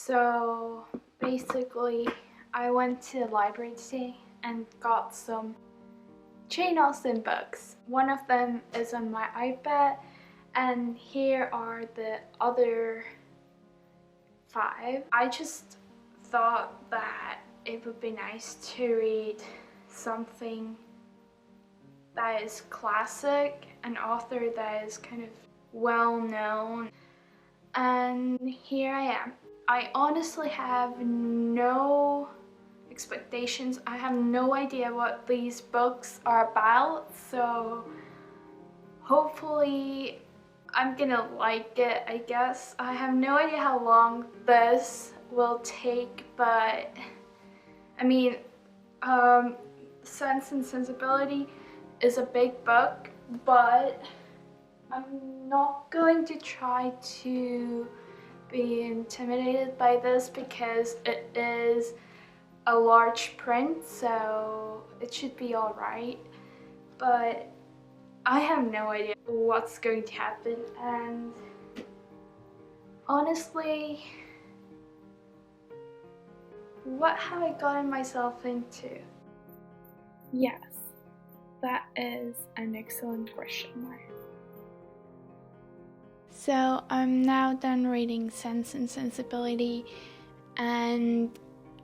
So basically, I went to the library today and got some Jane Austen books. One of them is on my iPad, and here are the other 5. I just thought that it would be nice to read something that is classic, an author that is kind of well known. And here I am. I honestly have no expectations. I have no idea what these books are about, so hopefully I'm gonna like it, I guess. I have no idea how long this will take, but I mean, Sense and Sensibility is a big book, but I'm not going to try to be intimidated by this because it is a large print, so it should be alright. But I have no idea what's going to happen, and honestly, what have I gotten myself into? Yes, that is an excellent question mark. So I'm now done reading Sense and Sensibility, and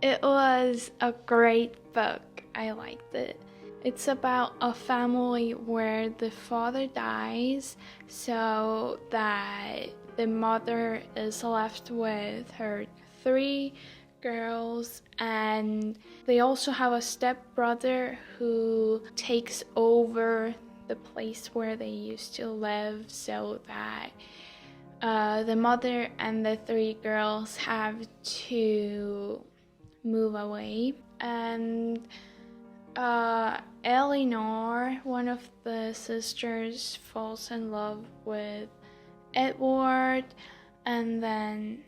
it was a great book. I liked it. It's about a family where the father dies so that the mother is left with her 3 girls, and they also have a stepbrother who takes over the place where they used to live, so that the mother and the 3 girls have to move away. And Eleanor, one of the sisters, falls in love with Edward, and then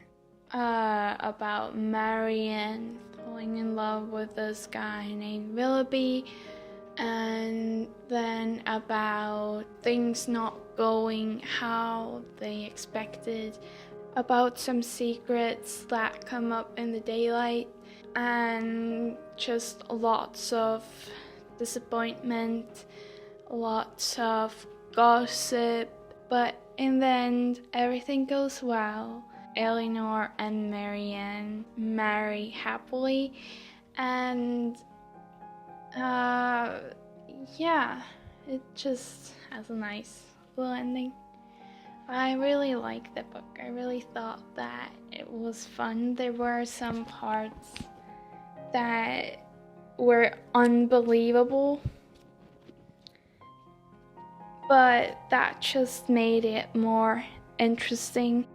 about Marianne falling in love with this guy named Willoughby, and then about things not going how they expected, about some secrets that come up in the daylight, and just lots of disappointment, lots of gossip, but in the end everything goes well. Eleanor and Marianne marry happily, and yeah, it just has a nice little ending. I really liked the book. I really thought that it was fun. There were some parts that were unbelievable, but that just made it more interesting.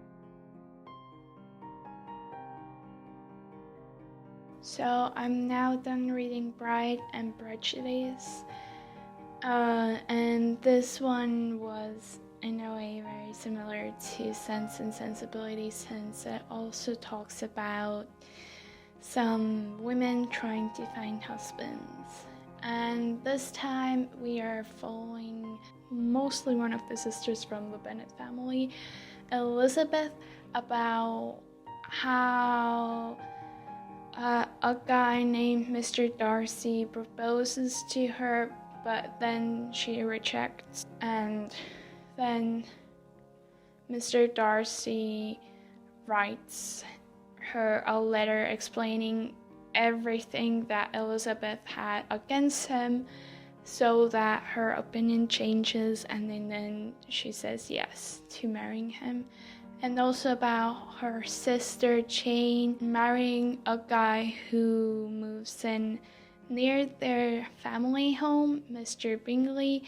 So I'm now done reading Pride and Prejudice, and this one was in a way very similar to Sense and Sensibility, since it also talks about some women trying to find husbands. And this time we are following mostly one of the sisters from the Bennet family, Elizabeth, about how a guy named Mr. Darcy proposes to her, but then she rejects, and then Mr. Darcy writes her a letter explaining everything that Elizabeth had against him, so that her opinion changes, and then she says yes to marrying him. And also about her sister Jane marrying a guy who moves in near their family home, Mr. Bingley,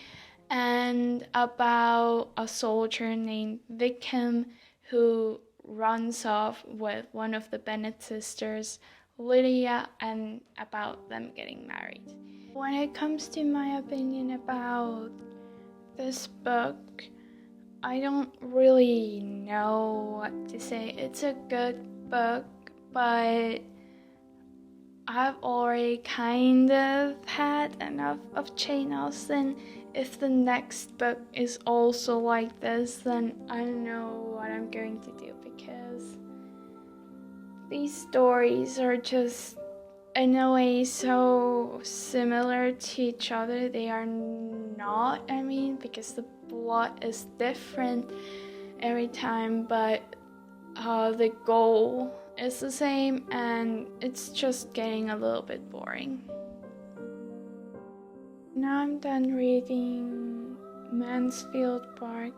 and about a soldier named Wickham who runs off with one of the Bennet sisters, Lydia, and about them getting married. When it comes to my opinion about this book, I don't really know what to say. It's a good book, but I've already kind of had enough of Jane Austen. If the next book is also like this, then I don't know what I'm going to do, because these stories are just in a way so similar to each other. They are not, because the plot is different every time, but the goal is the same, and it's just getting a little bit boring. Now I'm done reading Mansfield Park,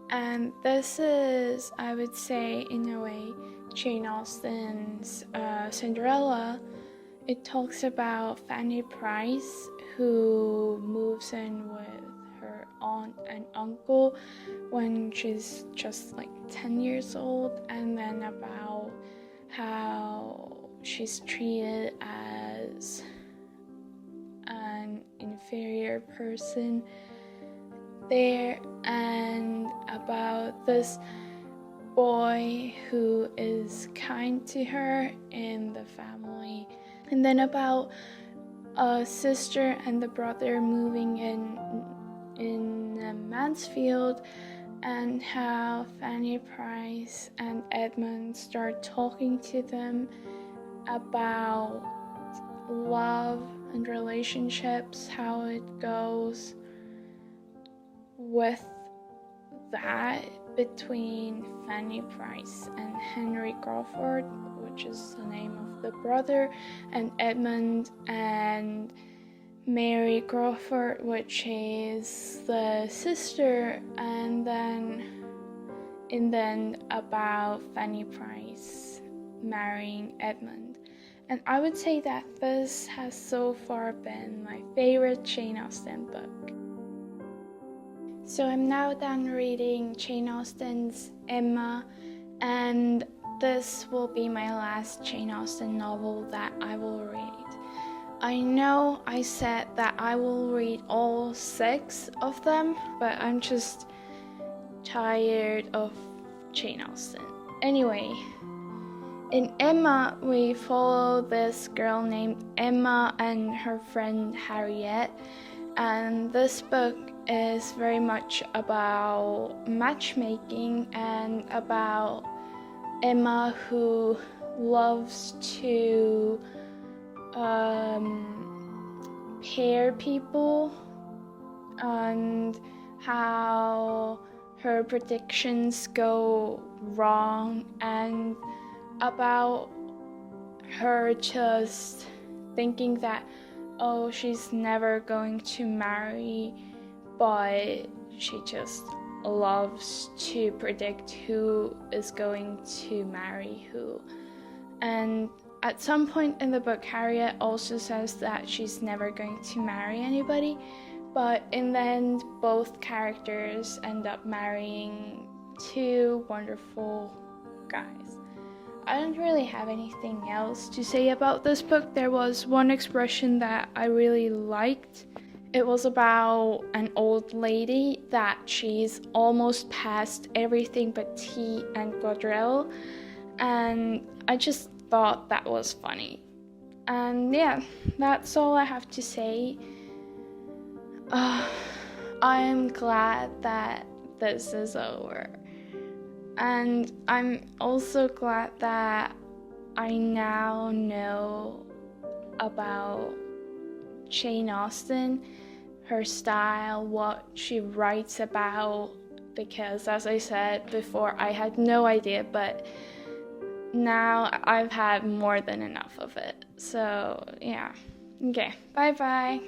and this is, I would say, in a way, Jane Austen's Cinderella. It talks about Fanny Price, who moves in with her aunt and uncle when she's just like 10 years old, and then about how she's treated as an inferior person there, and about this boy who is kind to her in the family, and then about a sister and the brother moving in Mansfield, and how Fanny Price and Edmund start talking to them about love and relationships, how it goes with that between Fanny Price and Henry Crawford, which is the name of the brother, and Edmund and Mary Crawford, which is the sister, and then about Fanny Price marrying Edmund. And I would say that this has so far been my favorite Jane Austen book. So I'm now done reading Jane Austen's Emma, and this will be my last Jane Austen novel that I will read. I know I said that I will read all 6 of them, but I'm just tired of Jane Austen. Anyway, in Emma, we follow this girl named Emma and her friend Harriet, and this book is very much about matchmaking and about Emma, who loves to pair people, and how her predictions go wrong, and about her just thinking that, oh, she's never going to marry, but she just loves to predict who is going to marry who. And at some point in the book, Harriet also says that she's never going to marry anybody, but in the end, both characters end up marrying 2 wonderful guys. I don't really have anything else to say about this book. There was one expression that I really liked. It was about an old lady that she's almost past everything but tea and quadrille, and I just thought that was funny. And yeah, that's all I have to say. I'm glad that this is over. And I'm also glad that I now know about Jane Austen, her style, what she writes about, because as I said before, I had no idea, but now I've had more than enough of it. So yeah, okay, bye bye.